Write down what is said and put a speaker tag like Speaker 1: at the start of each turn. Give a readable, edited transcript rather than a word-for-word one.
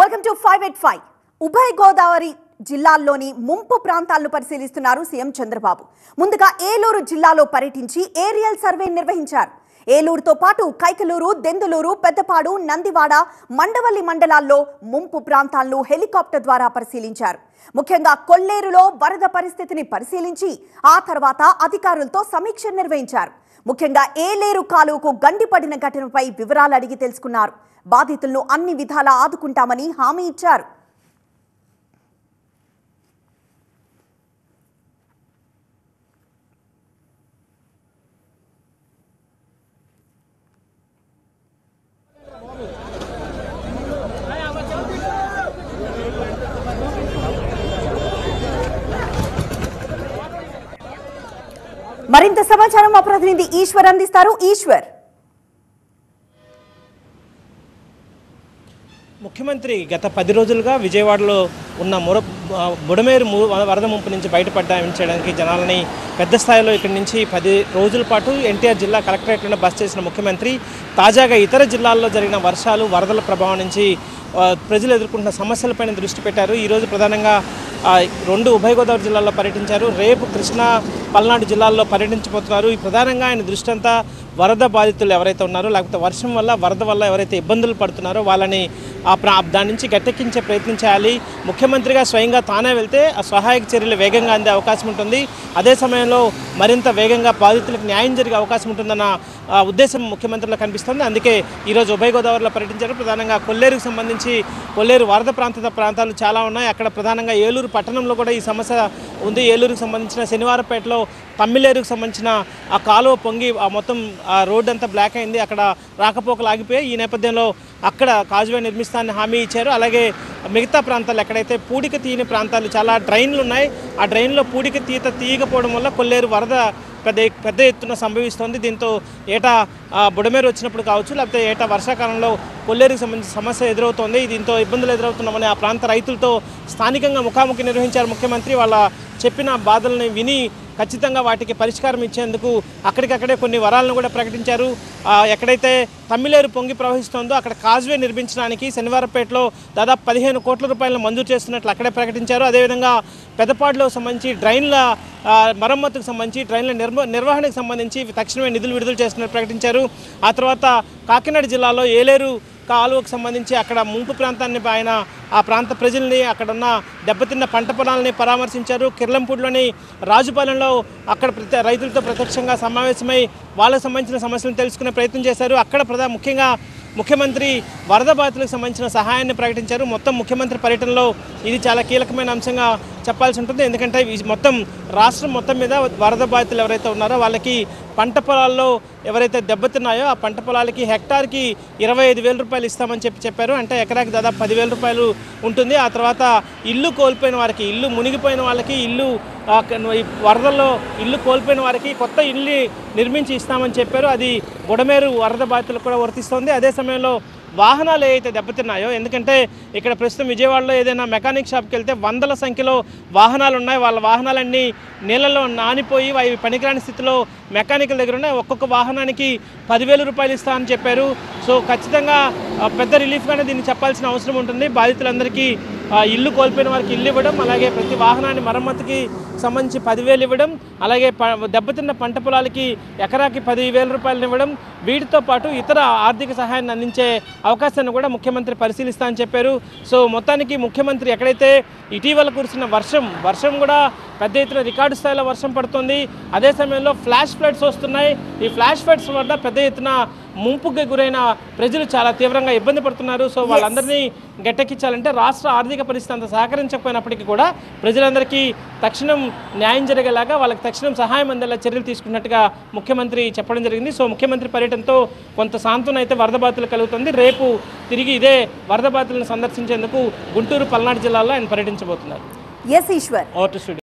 Speaker 1: Welcome to 585. ఉభయ గోదావరి జిల్లాల్లోని ముంపు ప్రాంతాలను పరిశీలిస్తున్నారు సీఎం చంద్రబాబు. ముందుగా ఏలూరు జిల్లాలో పర్యటించి ఏరియల్ సర్వే నిర్వహించారు. ఏలూరుతో పాటు కైకలూరు, దెందులూరు, పెద్దపాడు, నందివాడ, మండవల్లి మండలాల్లో ముంపు ప్రాంతాలను హెలికాప్టర్ ద్వారా పరిశీలించారు. ముఖ్యంగా కొల్లేరులో వరద పరిస్థితిని పరిశీలించి ఆ తర్వాత అధికారులతో సమీక్ష నిర్వహించారు. ముఖ్యంగా ఏలేరు కాలువకు గండిపడిన ఘటనపై వివరాలు అడిగి తెలుసుకున్నారు. బాధితులను అన్ని విధాలా ఆదుకుంటామని హామీ ఇచ్చారు. మరింత సమాచారం మా ప్రతినిధి ఈశ్వర్ అందిస్తారు. ఈశ్వర్,
Speaker 2: ముఖ్యమంత్రి గత 10 రోజులుగా విజయవాడలో ఉన్న బుడమేరు వరద ముంపు నుంచి బయటపడడానికి జనాలని పెద్ద స్థాయిలో ఇక్కడి నుంచి 10 రోజుల పాటు ఎన్టీఆర్ జిల్లా కలెక్టరేట్లో బస చేసిన ముఖ్యమంత్రి తాజాగా ఇతర జిల్లాల్లో జరిగిన వర్షాలు, వరదల ప్రభావం నుంచి ప్రజలు ఎదుర్కొంటున్న సమస్యలపైన దృష్టి పెట్టారు. ఈరోజు ప్రధానంగా 2 ఉభయ గోదావరి జిల్లాల్లో పర్యటించారు. రేపు కృష్ణా, పల్నాడు జిల్లాల్లో పర్యటించబోతున్నారు. ఈ ప్రధానంగా ఆయన దృష్టి అంతా వరద బాధితులు ఎవరైతే ఉన్నారో, లేకపోతే వర్షం వల్ల, వరద వల్ల ఎవరైతే ఇబ్బందులు పడుతున్నారో వాళ్ళని దాని నుంచి గట్టెక్కించే ప్రయత్నం చేయాలి. ముఖ్యమంత్రిగా స్వయంగా తానే వెళ్తే ఆ సహాయక చర్యలు వేగంగా అందే అవకాశం ఉంటుంది. అదే సమయంలో మరింత వేగంగా బాధితులకు న్యాయం జరిగే అవకాశం ఉంటుందన్న ఉద్దేశం ముఖ్యమంత్రిలో కనిపిస్తుంది. అందుకే ఈరోజు ఉభయ గోదావరిలో పర్యటించారు. ప్రధానంగా కొల్లేరుకు సంబంధించి కొల్లేరు వరద ప్రాంతాలు చాలా ఉన్నాయి. అక్కడ ప్రధానంగా ఏలూరు పట్టణంలో కూడా ఈ సమస్య ఉంది. ఏలూరుకు సంబంధించిన శనివారపేటలో తమ్మిలేరుకు సంబంధించిన ఆ కాలువ పొంగి మొత్తం ఆ రోడ్ అంతా బ్లాక్ అయింది. అక్కడ రాకపోకలు ఆగిపోయాయి. ఈ నేపథ్యంలో అక్కడ కాజువే నిర్మిస్తానని హామీ ఇచ్చారు. అలాగే మిగతా ప్రాంతాలు ఎక్కడైతే పూడిక తీయని ప్రాంతాలు, చాలా డ్రైన్లు ఉన్నాయి. ఆ డ్రైన్లో పూడిక తీయకపోవడం వల్ల కొల్లేరు వరద పెద్ద ఎత్తున సంభవిస్తోంది. దీంతో ఏటా బుడమేరు వచ్చినప్పుడు కావచ్చు, లేకపోతే ఏటా వర్షాకాలంలో కొల్లేరుకి సంబంధించిన సమస్య ఎదురవుతోంది. దీంతో ఇబ్బందులు ఎదురవుతున్నామని ఆ ప్రాంత రైతులతో స్థానికంగా ముఖాముఖి నిర్వహించారు ముఖ్యమంత్రి. వాళ్ళ చెప్పిన బాధల్ని విని ఖచ్చితంగా వాటికి పరిష్కారం ఇచ్చేందుకు అక్కడికక్కడే కొన్ని వరాలను కూడా ప్రకటించారు. ఎక్కడైతే తమ్మిలేరు పొంగి ప్రవహిస్తోందో అక్కడ కాజ్వే నిర్మించడానికి శనివారపేటలో దాదాపు 15 కోట్ల రూపాయలను మంజూరు చేస్తున్నట్లు అక్కడే ప్రకటించారు. అదేవిధంగా పెద్దపాడులో సంబంధించి డ్రైన్ల మరమ్మతుకు సంబంధించి, డ్రైన్ల నిర్వహణకు సంబంధించి తక్షణమే నిధులు విడుదల చేస్తున్నట్లు ప్రకటించారు. ఆ తర్వాత కాకినాడ జిల్లాలో ఏలేరు కాలువకు సంబంధించి అక్కడ ముంపు ప్రాంతాన్ని ఆయన ఆ ప్రాంత ప్రజల్ని, అక్కడున్న దెబ్బతిన్న పంట పొలాలని పరామర్శించారు. కిర్లంపూడిలోని రాజుపాలెంలో అక్కడ రైతులతో ప్రత్యక్షంగా సమావేశమై వాళ్ళకు సంబంధించిన సమస్యలను తెలుసుకునే ప్రయత్నం చేశారు. అక్కడ ముఖ్యంగా ముఖ్యమంత్రి వరద బాధితులకు సంబంధించిన సహాయాన్ని ప్రకటించారు. మొత్తం ముఖ్యమంత్రి పర్యటనలో ఇది చాలా కీలకమైన అంశంగా చెప్పాల్సి ఉంటుంది. ఎందుకంటే మొత్తం రాష్ట్రం మొత్తం మీద వరద బాధితులు ఎవరైతే ఉన్నారో వాళ్ళకి పంట పొలాల్లో ఎవరైతే దెబ్బతిన్నాయో ఆ పంట పొలాలకి హెక్టార్కి 25,000 రూపాయలు ఇస్తామని చెప్పారు. అంటే ఎకరాకి దాదాపు 10,000 రూపాయలు ఉంటుంది. ఆ తర్వాత ఇల్లు కోల్పోయిన వారికి, ఇల్లు మునిగిపోయిన వాళ్ళకి, వరదల్లో ఇల్లు కోల్పోయిన వారికి కొత్త ఇల్లు నిర్మించి ఇస్తామని చెప్పారు. అది బుడమేరు వరద బాధితులకు కూడా వర్తిస్తుంది. అదే సమయంలో వాహనాలు ఏవైతే దెబ్బతిన్నాయో, ఎందుకంటే ఇక్కడ ప్రస్తుతం విజయవాడలో ఏదైనా మెకానిక్ షాప్కి వెళ్తే వందల సంఖ్యలో వాహనాలు ఉన్నాయి. వాళ్ళ వాహనాలన్నీ నీళ్ళలో నానిపోయి అవి పనికిరాని స్థితిలో మెకానికల్ దగ్గర ఉన్నాయి. ఒక్కొక్క వాహనానికి 10,000 రూపాయలు ఇస్తామని చెప్పారు. సో ఖచ్చితంగా పెద్ద రిలీఫ్గానే దీన్ని చెప్పాల్సిన అవసరం ఉంటుంది. బాధితులందరికీ ఇల్లు కోల్పోయిన వారికి ఇల్లు ఇవ్వడం, అలాగే ప్రతి వాహనాన్ని మరమ్మతుకి సంబంధించి 10,000 ఇవ్వడం, అలాగే దెబ్బతిన్న పంట పొలాలకి ఎకరాకి 10,000 రూపాయలను ఇవ్వడం, వీటితో పాటు ఇతర ఆర్థిక సహాయాన్ని అందించే అవకాశాన్ని కూడా ముఖ్యమంత్రి పరిశీలిస్తా అని చెప్పారు. సో మొత్తానికి ముఖ్యమంత్రి ఎక్కడైతే ఇటీవల కురిసిన వర్షం కూడా పెద్ద ఎత్తున రికార్డు స్థాయిలో వర్షం పడుతుంది. అదే సమయంలో ఫ్లాష్ ఫ్లడ్స్ వస్తున్నాయి. ఈ ఫ్లాష్ ఫ్లడ్స్ వల్ల పెద్ద ఎత్తున ముంపుకి గురైన ప్రజలు చాలా తీవ్రంగా ఇబ్బంది పడుతున్నారు. సో వాళ్ళందరినీ గట్టెక్కించాలంటే రాష్ట్ర ఆర్థిక పరిస్థితి అంత సహకరించకపోయినప్పటికీ కూడా ప్రజలందరికీ తక్షణం న్యాయం జరిగేలాగా, వాళ్ళకి తక్షణం సహాయం అందేలా చర్యలు తీసుకున్నట్టుగా ముఖ్యమంత్రి చెప్పడం జరిగింది. సో ముఖ్యమంత్రి పర్యటనతో కొంత సాంత్వన అయితే వరద బాధితులు కలుగుతుంది. రేపు తిరిగి ఇదే వరద బాధితులను సందర్శించేందుకు గుంటూరు, పల్నాడు జిల్లాల్లో ఆయన పర్యటించబోతున్నారు.
Speaker 1: ఎస్ ఈశ్వర్.